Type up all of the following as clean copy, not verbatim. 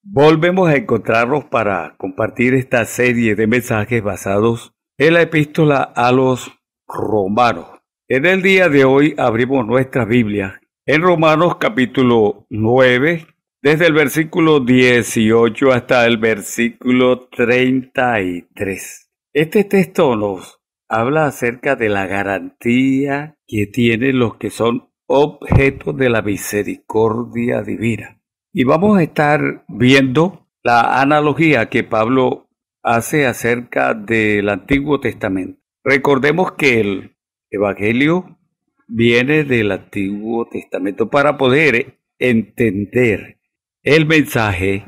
Volvemos a encontrarnos para compartir esta serie de mensajes basados en la epístola a los Romanos. En el día de hoy abrimos nuestra Biblia en Romanos capítulo 9, desde el versículo 18 hasta el versículo 33. Este texto nos habla acerca de la garantía que tienen los que son objeto de la misericordia divina. Y vamos a estar viendo la analogía que Pablo hace acerca del Antiguo Testamento. Recordemos que el Evangelio viene del Antiguo Testamento. Para poder entender el mensaje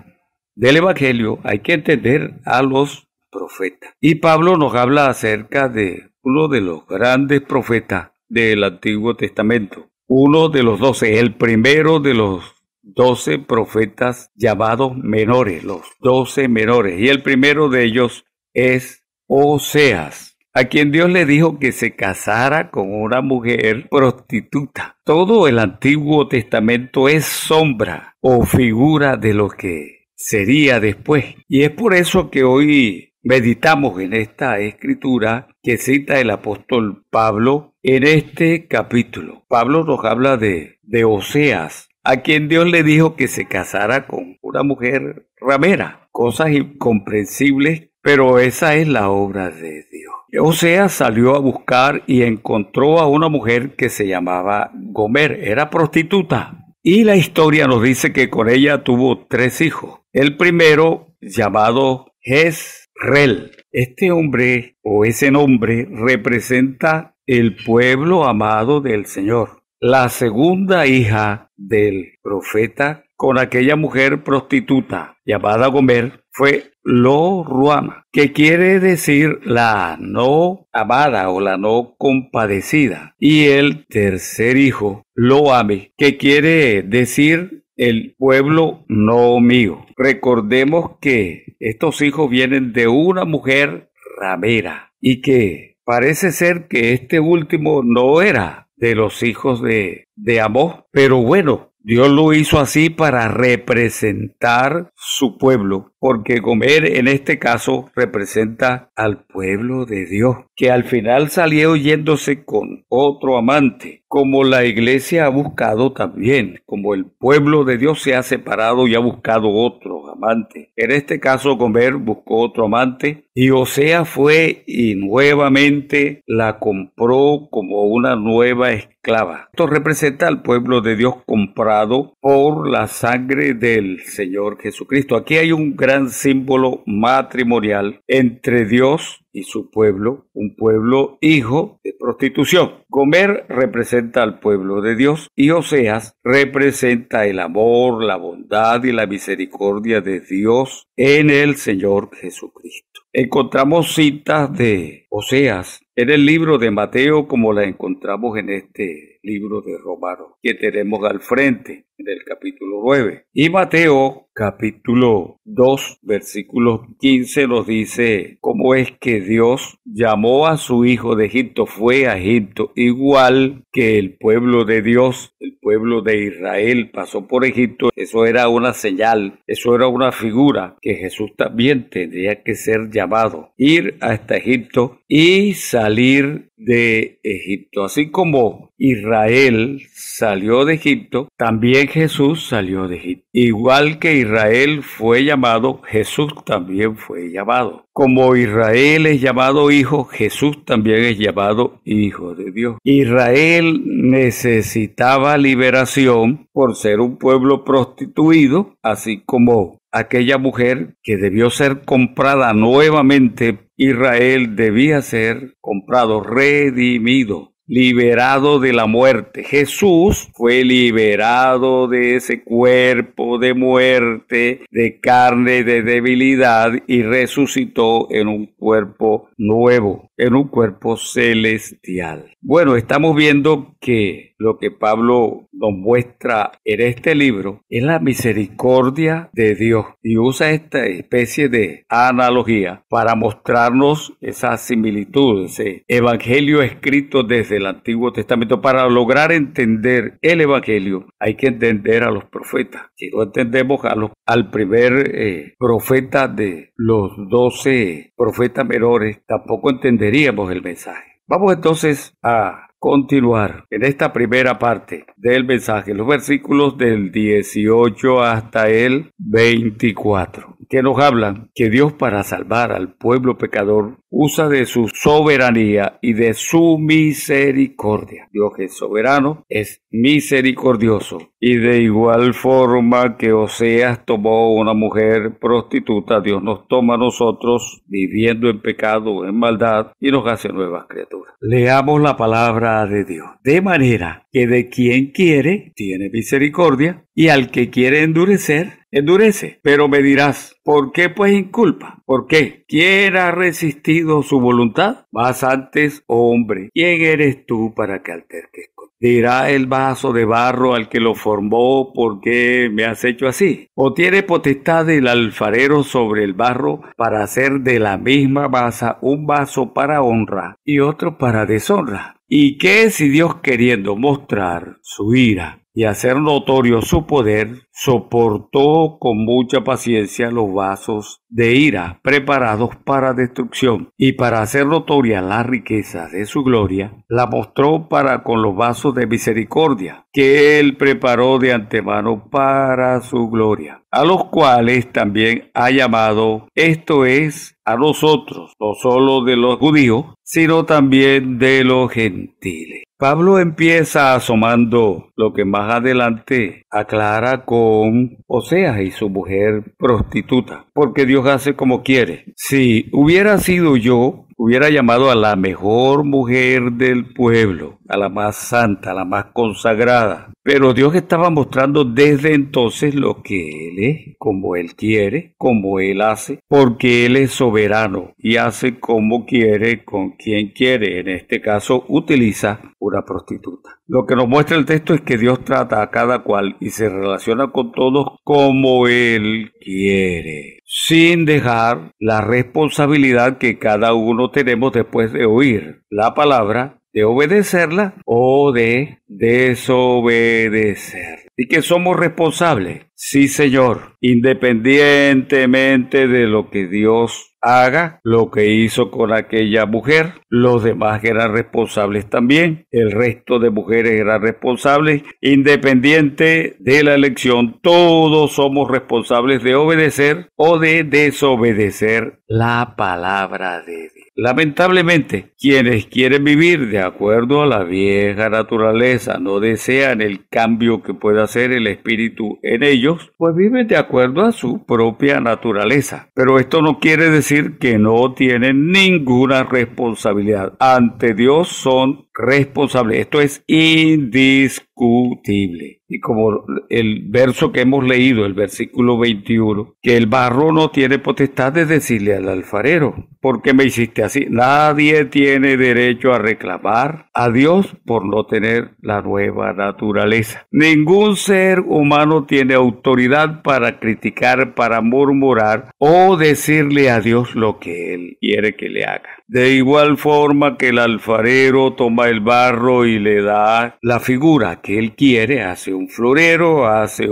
del Evangelio hay que entender a los profetas. Y Pablo nos habla acerca de uno de los grandes profetas del Antiguo Testamento. Uno de los 12, el primero de los 12 profetas llamados menores, los 12 menores. Y el primero de ellos es Oseas, a quien Dios le dijo que se casara con una mujer prostituta. Todo el Antiguo Testamento es sombra o figura de lo que sería después. Y es por eso que hoy meditamos en esta escritura que cita el apóstol Pablo en este capítulo. Pablo nos habla de Oseas, a quien Dios le dijo que se casara con una mujer ramera. Cosas incomprensibles, pero esa es la obra de Dios. Oseas salió a buscar y encontró a una mujer que se llamaba Gomer, era prostituta. Y la historia nos dice que con ella tuvo 3 hijos. El primero, llamado Jezreel. Este hombre o ese nombre representa el pueblo amado del Señor. La segunda hija del profeta con aquella mujer prostituta llamada Gomer fue Lo-Ruama, que quiere decir la no amada o la no compadecida. Y el tercer hijo, Lo-Ami, que quiere decir el pueblo no mío. Recordemos que estos hijos vienen de una mujer ramera y que parece ser que este último no era de los hijos de Amós, pero bueno, Dios lo hizo así para representar su pueblo, porque Gomer en este caso representa al pueblo de Dios, que al final salió yéndose con otro amante, como la iglesia ha buscado también, como el pueblo de Dios se ha separado y ha buscado otro amante. En este caso Gomer buscó otro amante y Oseas fue y nuevamente la compró como una nueva esclava. Esto representa al pueblo de Dios comprado por la sangre del Señor Jesucristo. Aquí hay un gran símbolo matrimonial entre Dios y su pueblo, un pueblo hijo de prostitución. Gomer representa al pueblo de Dios y Oseas representa el amor, la bondad y la misericordia de Dios en el Señor Jesucristo. Encontramos citas de Oseas en el libro de Mateo como la encontramos en este libro de Romanos que tenemos al frente en el capítulo 9. Y Mateo capítulo 2 versículo 15 nos dice cómo es que Dios llamó a su hijo de Egipto, fue a Egipto, igual que el pueblo de Dios, el pueblo de Israel pasó por Egipto. Eso era una señal, eso era una figura que Jesús también tendría que ser llamado, ir hasta Egipto y salir de Egipto. Así como Israel salió de Egipto, también Jesús salió de Egipto. Igual que Israel fue llamado, Jesús también fue llamado. Como Israel es llamado hijo, Jesús también es llamado hijo de Dios. Israel necesitaba liberación por ser un pueblo prostituido, así como aquella mujer que debió ser comprada nuevamente. Israel debía ser comprado, redimido, liberado de la muerte. Jesús fue liberado de ese cuerpo de muerte, de carne, de debilidad y resucitó en un cuerpo nuevo, en un cuerpo celestial. Bueno, estamos viendo que lo que Pablo nos muestra en este libro es la misericordia de Dios y usa esta especie de analogía para mostrarnos esa similitud, ese evangelio escrito desde del Antiguo Testamento. Para lograr entender el Evangelio hay que entender a los profetas. Si no entendemos al primer profeta de los 12 profetas menores, tampoco entenderíamos el mensaje. Vamos entonces a continuar en esta primera parte del mensaje, los versículos del 18 hasta el 24, que nos hablan que Dios, para salvar al pueblo pecador, usa de su soberanía y de su misericordia. Dios es soberano, es misericordioso, y de igual forma que Oseas tomó una mujer prostituta, Dios nos toma a nosotros viviendo en pecado, en maldad, y nos hace nuevas criaturas. Leamos la palabra de Dios, de manera que de quien quiere tiene misericordia, y al que quiere endurecer, endurece. Pero me dirás, ¿por qué pues inculpa? ¿Por qué? ¿Quién ha resistido su voluntad? Mas antes, hombre, ¿quién eres tú para que alterques conmigo? Dirá el vaso de barro al que lo formó, ¿por qué me has hecho así? ¿O tiene potestad el alfarero sobre el barro para hacer de la misma masa un vaso para honra y otro para deshonra? ¿Y qué si Dios, queriendo mostrar su ira y hacer notorio su poder, soportó con mucha paciencia los vasos de ira preparados para destrucción, y para hacer notoria la riqueza de su gloria, la mostró para con los vasos de misericordia, que él preparó de antemano para su gloria, a los cuales también ha llamado, esto es, a nosotros, no solo de los judíos, sino también de los gentiles. Pablo empieza asomando lo que más adelante aclara con Oseas y su mujer prostituta, porque Dios hace como quiere. Si hubiera sido yo, hubiera llamado a la mejor mujer del pueblo, a la más santa, a la más consagrada. Pero Dios estaba mostrando desde entonces lo que Él es, como Él quiere, como Él hace, porque Él es soberano y hace como quiere, con quien quiere. En este caso, utiliza una prostituta. Lo que nos muestra el texto es que Dios trata a cada cual y se relaciona con todos como Él quiere, sin dejar la responsabilidad que cada uno tenemos después de oír la palabra, de obedecerla o de desobedecer. ¿Y que somos responsables? Sí, Señor, independientemente de lo que Dios haga, lo que hizo con aquella mujer, los demás eran responsables también, el resto de mujeres eran responsables, independiente de la elección, todos somos responsables de obedecer o de desobedecer la palabra de Dios. Lamentablemente, quienes quieren vivir de acuerdo a la vieja naturaleza, no desean el cambio que pueda hacer el Espíritu en ellos, pues viven de acuerdo a su propia naturaleza. Pero esto no quiere decir que no tienen ninguna responsabilidad. Ante Dios son responsables. Esto es indiscutible. Y como el verso que hemos leído, el versículo 21, que el barro no tiene potestad de decirle al alfarero, ¿por qué me hiciste así? Nadie tiene derecho a reclamar a Dios por no tener la nueva naturaleza. Ningún ser humano tiene autoridad para criticar, para murmurar o decirle a Dios lo que Él quiere que le haga. De igual forma que el alfarero toma el barro y le da la figura que él quiere, hace un florero, hace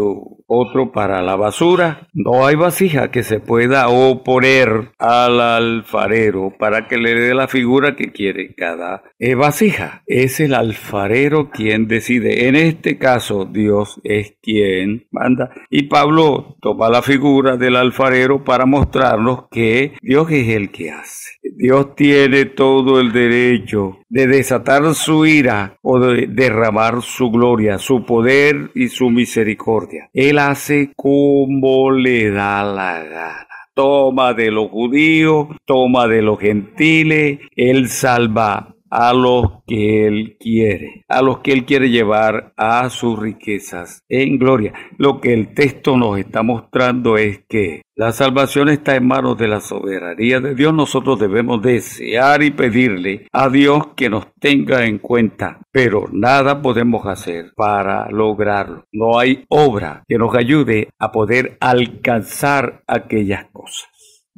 otro para la basura. No hay vasija que se pueda oponer al alfarero para que le dé la figura que quiere cada vasija. Es el alfarero quien decide. En este caso, Dios es quien manda. Y Pablo toma la figura del alfarero para mostrarnos que Dios es el que hace. Dios tiene todo el derecho de desatar su ira o de derramar su gloria, su poder y su misericordia. Él hace como le da la gana. Toma de los judíos, toma de los gentiles, Él salva a los que Él quiere, llevar a sus riquezas en gloria. Lo que el texto nos está mostrando es que la salvación está en manos de la soberanía de Dios. Nosotros debemos desear y pedirle a Dios que nos tenga en cuenta, pero nada podemos hacer para lograrlo. No hay obra que nos ayude a poder alcanzar aquellas cosas.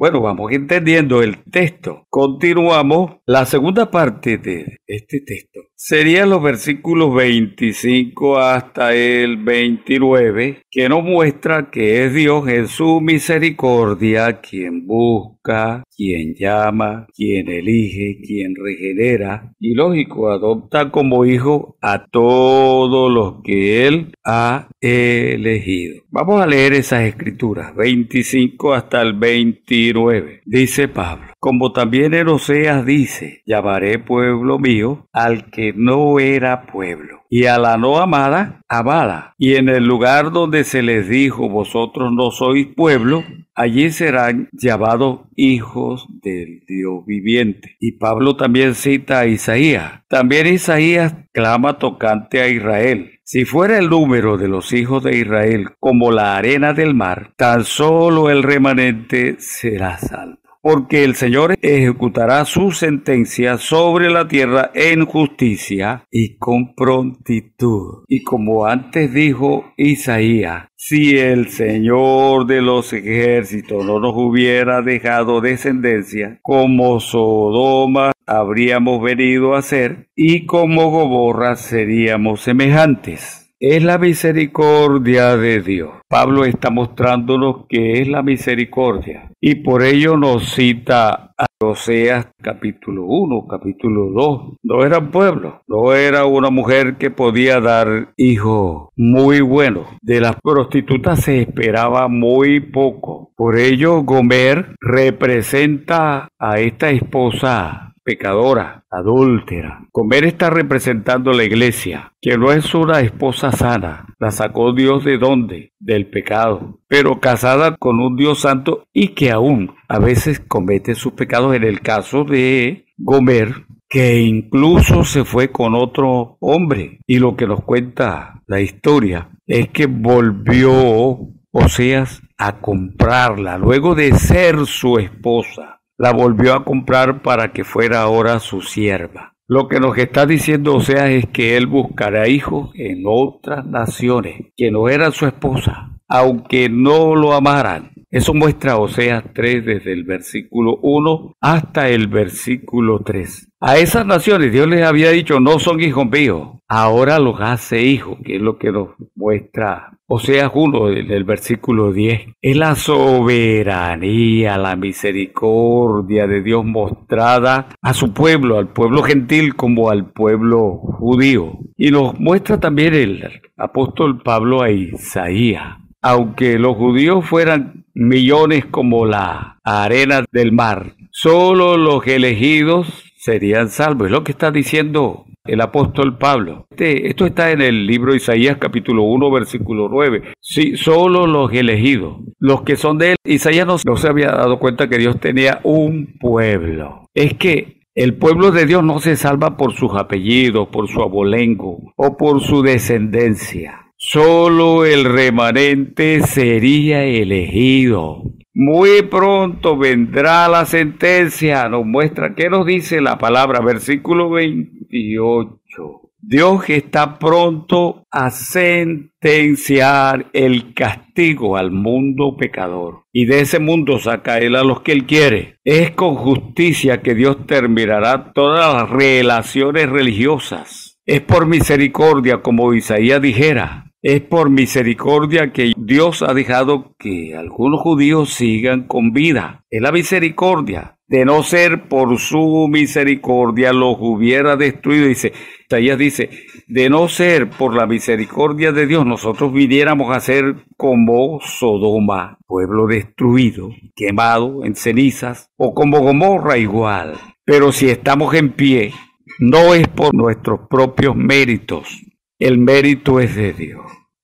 Bueno, vamos entendiendo el texto. Continuamos. La segunda parte de este texto serían los versículos 25 hasta el 29, que nos muestra que es Dios en su misericordia quien busca, quien llama, quien elige, quien regenera y, lógico, adopta como hijo a todos los que Él ha elegido. Vamos a leer esas escrituras, 25 hasta el 29. Dice Pablo: como también en Oseas dice, llamaré pueblo mío al que no era pueblo, y a la no amada, amada. Y en el lugar donde se les dijo, vosotros no sois pueblo, allí serán llamados hijos del Dios viviente. Y Pablo también cita a Isaías. También Isaías clama tocante a Israel: si fuera el número de los hijos de Israel como la arena del mar, tan solo el remanente será salvo. Porque el Señor ejecutará su sentencia sobre la tierra en justicia y con prontitud. Y como antes dijo Isaías, si el Señor de los ejércitos no nos hubiera dejado descendencia, como Sodoma habríamos venido a ser, y como Gomorra seríamos semejantes. Es la misericordia de Dios. Pablo está mostrándonos que es la misericordia y por ello nos cita a Oseas capítulo 1, capítulo 2. No eran pueblos, no era una mujer que podía dar hijos muy buenos. De las prostitutas se esperaba muy poco. Por ello Gomer representa a esta esposa pecadora, adúltera. Gomer está representando la iglesia, que no es una esposa sana. La sacó Dios ¿de dónde? Del pecado. Pero casada con un Dios santo y que aún a veces comete sus pecados. En el caso de Gomer, que incluso se fue con otro hombre. Y lo que nos cuenta la historia es que volvió Oseas a comprarla luego de ser su esposa. La volvió a comprar para que fuera ahora su sierva. Lo que nos está diciendo Oseas es que él buscará hijos en otras naciones, que no eran su esposa, aunque no lo amaran. Eso muestra Oseas 3 desde el versículo 1 hasta el versículo 3. A esas naciones Dios les había dicho, no son hijos míos, ahora los hace hijos, que es lo que nos muestra Oseas 1 del versículo 10. Es la soberanía, la misericordia de Dios mostrada a su pueblo, al pueblo gentil como al pueblo judío. Y nos muestra también el apóstol Pablo a Isaías. Aunque los judíos fueran millones como la arena del mar, solo los elegidos serían salvos. Es lo que está diciendo el apóstol Pablo. Esto está en el libro de Isaías capítulo 1 versículo 9. Sí, solo los elegidos, los que son de él. Isaías no se había dado cuenta que Dios tenía un pueblo. Es que el pueblo de Dios no se salva por sus apellidos, por su abolengo o por su descendencia. Solo el remanente sería elegido. Muy pronto vendrá la sentencia. Nos muestra, ¿qué nos dice la palabra? Versículo 28. Dios está pronto a sentenciar el castigo al mundo pecador. Y de ese mundo saca Él a los que Él quiere. Es con justicia que Dios terminará todas las relaciones religiosas. Es por misericordia, como Isaías dijera. Es por misericordia que Dios ha dejado que algunos judíos sigan con vida. Es la misericordia. De no ser por su misericordia los hubiera destruido. Isaías dice, de no ser por la misericordia de Dios, nosotros viniéramos a ser como Sodoma, pueblo destruido, quemado en cenizas, o como Gomorra igual. Pero si estamos en pie, no es por nuestros propios méritos. El mérito es de Dios.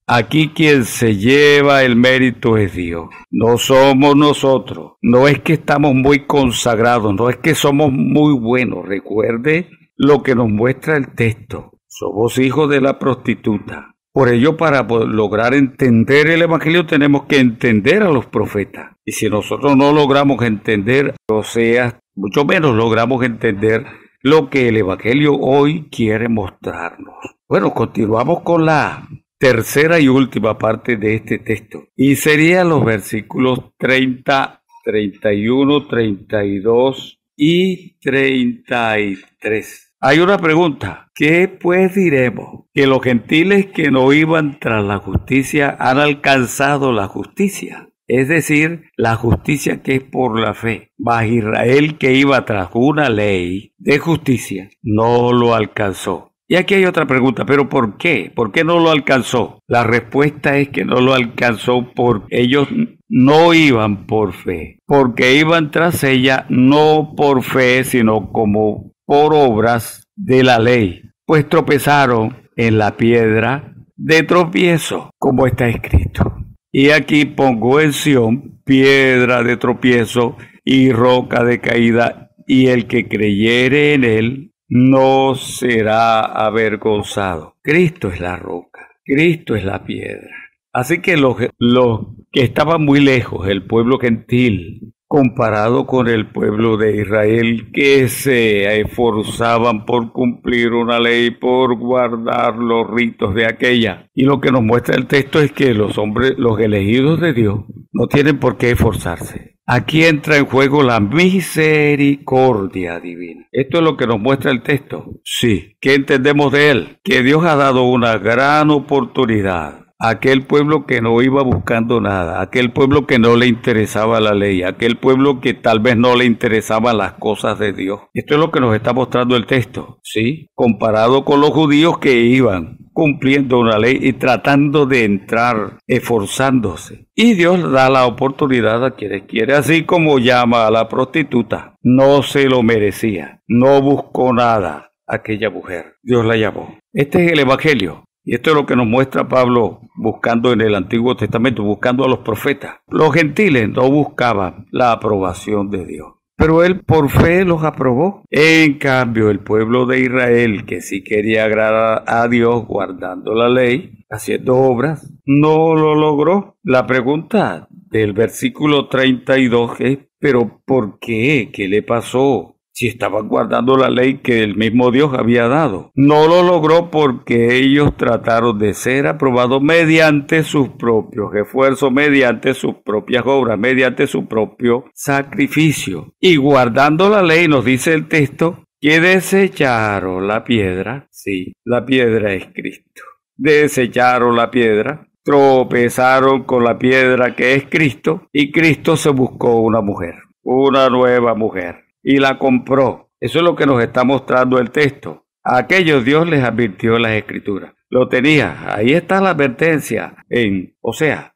Aquí quien se lleva el mérito es Dios. No somos nosotros. No es que estamos muy consagrados. No es que somos muy buenos. Recuerde lo que nos muestra el texto. Somos hijos de la prostituta. Por ello, para lograr entender el Evangelio, tenemos que entender a los profetas. Y si nosotros no logramos entender, o sea, mucho menos logramos entender lo que el Evangelio hoy quiere mostrarnos. Bueno, continuamos con la tercera y última parte de este texto. Y serían los versículos 30, 31, 32 y 33. Hay una pregunta. ¿Qué pues diremos? ¿Que los gentiles que no iban tras la justicia han alcanzado la justicia? Es decir, la justicia que es por la fe. Mas Israel, que iba tras una ley de justicia, no lo alcanzó. Y aquí hay otra pregunta, ¿pero por qué? ¿Por qué no lo alcanzó? La respuesta es que no lo alcanzó porque ellos no iban por fe, porque iban tras ella no por fe, sino como por obras de la ley, pues tropezaron en la piedra de tropiezo, como está escrito. Y aquí pongo en Sión piedra de tropiezo y roca de caída, y el que creyere en él no será avergonzado. Cristo es la roca, Cristo es la piedra. Así que los que estaban muy lejos, el pueblo gentil, comparado con el pueblo de Israel, que se esforzaban por cumplir una ley, por guardar los ritos de aquella. Y lo que nos muestra el texto es que los hombres, los elegidos de Dios, no tienen por qué esforzarse. Aquí entra en juego la misericordia divina. Esto es lo que nos muestra el texto. Sí. ¿Qué entendemos de él? Que Dios ha dado una gran oportunidad a aquel pueblo que no iba buscando nada, aquel pueblo que no le interesaba la ley, aquel pueblo que tal vez no le interesaban las cosas de Dios. Esto es lo que nos está mostrando el texto, ¿sí? Comparado con los judíos que iban cumpliendo una ley y tratando de entrar, esforzándose. Y Dios da la oportunidad a quienes quiere, así como llama a la prostituta. No se lo merecía, no buscó nada aquella mujer. Dios la llamó. Este es el Evangelio. Y esto es lo que nos muestra Pablo buscando en el Antiguo Testamento, buscando a los profetas. Los gentiles no buscaban la aprobación de Dios, pero él por fe los aprobó. En cambio, el pueblo de Israel, que sí quería agradar a Dios guardando la ley, haciendo obras, no lo logró. La pregunta del versículo 32 es, ¿pero por qué? ¿Qué le pasó? Si estaban guardando la ley que el mismo Dios había dado. No lo logró porque ellos trataron de ser aprobados mediante sus propios esfuerzos, mediante sus propias obras, mediante su propio sacrificio. Y guardando la ley, nos dice el texto, que desecharon la piedra. Sí, la piedra es Cristo. Desecharon la piedra, tropezaron con la piedra que es Cristo, y Cristo se buscó una mujer, una nueva mujer. Y la compró. Eso es lo que nos está mostrando el texto. A aquellos Dios les advirtió en las Escrituras. Lo tenía. Ahí está la advertencia.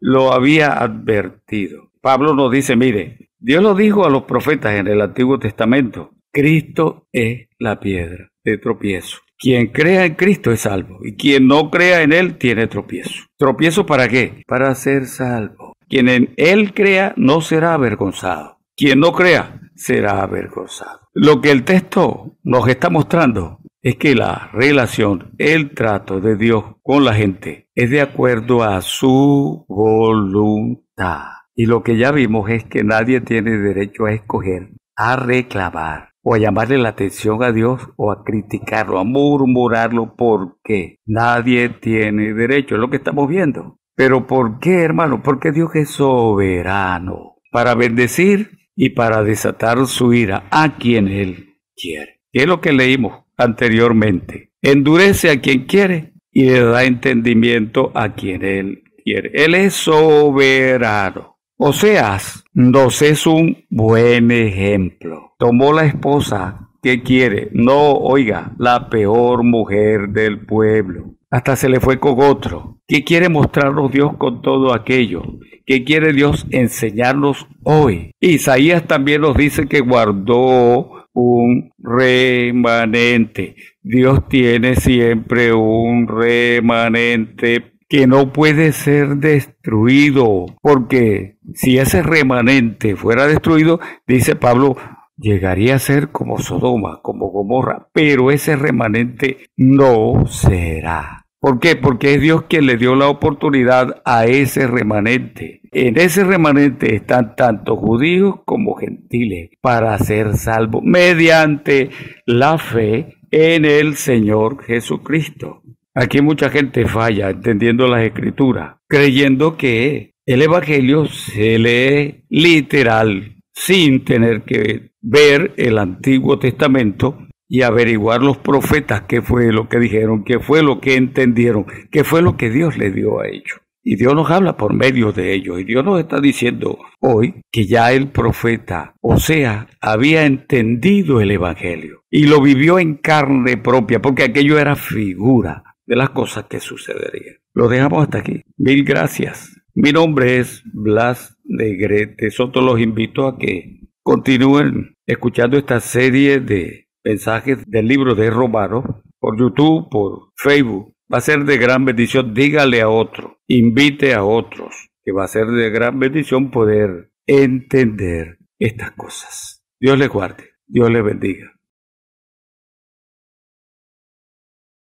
Lo había advertido. Pablo nos dice, mire, Dios lo dijo a los profetas en el Antiguo Testamento. Cristo es la piedra de tropiezo. Quien crea en Cristo es salvo. Y quien no crea en Él tiene tropiezo. ¿Tropiezo para qué? Para ser salvo. Quien en Él crea no será avergonzado. Quien no crea será avergonzado. Lo que el texto nos está mostrando es que la relación, el trato de Dios con la gente es de acuerdo a su voluntad. Y lo que ya vimos es que nadie tiene derecho a escoger, a reclamar o a llamarle la atención a Dios o a criticarlo, a murmurarlo, porque nadie tiene derecho. Es lo que estamos viendo. ¿Pero por qué, hermano? Porque Dios es soberano para bendecir y para desatar su ira a quien Él quiere. ¿Qué es lo que leímos anteriormente? Endurece a quien quiere y le da entendimiento a quien Él quiere. Él es soberano. Oseas nos es un buen ejemplo. Tomó la esposa que quiere, la peor mujer del pueblo. Hasta se le fue con otro. ¿Qué quiere mostrarnos Dios con todo aquello? ¿Qué quiere Dios enseñarnos hoy? Isaías también nos dice que guardó un remanente. Dios tiene siempre un remanente que no puede ser destruido, porque si ese remanente fuera destruido, dice Pablo, llegaría a ser como Sodoma, como Gomorra, pero ese remanente no será. ¿Por qué? Porque es Dios quien le dio la oportunidad a ese remanente. En ese remanente están tanto judíos como gentiles para ser salvos mediante la fe en el Señor Jesucristo. Aquí mucha gente falla entendiendo las Escrituras, creyendo que el Evangelio se lee literal, sin tener que ver el Antiguo Testamento y averiguar los profetas qué fue lo que dijeron, qué fue lo que entendieron, qué fue lo que Dios les dio a ellos. Y Dios nos habla por medio de ellos. Y Dios nos está diciendo hoy que ya el profeta Oseas había entendido el Evangelio y lo vivió en carne propia, porque aquello era figura de las cosas que sucederían. Lo dejamos hasta aquí. Mil gracias. Mi nombre es Blas Negrete Soto. Los invito a que continúen escuchando esta serie de mensajes del libro de Romanos por YouTube, por Facebook. Va a ser de gran bendición. Dígale a otro, invite a otros, que va a ser de gran bendición poder entender estas cosas. Dios les guarde, Dios les bendiga.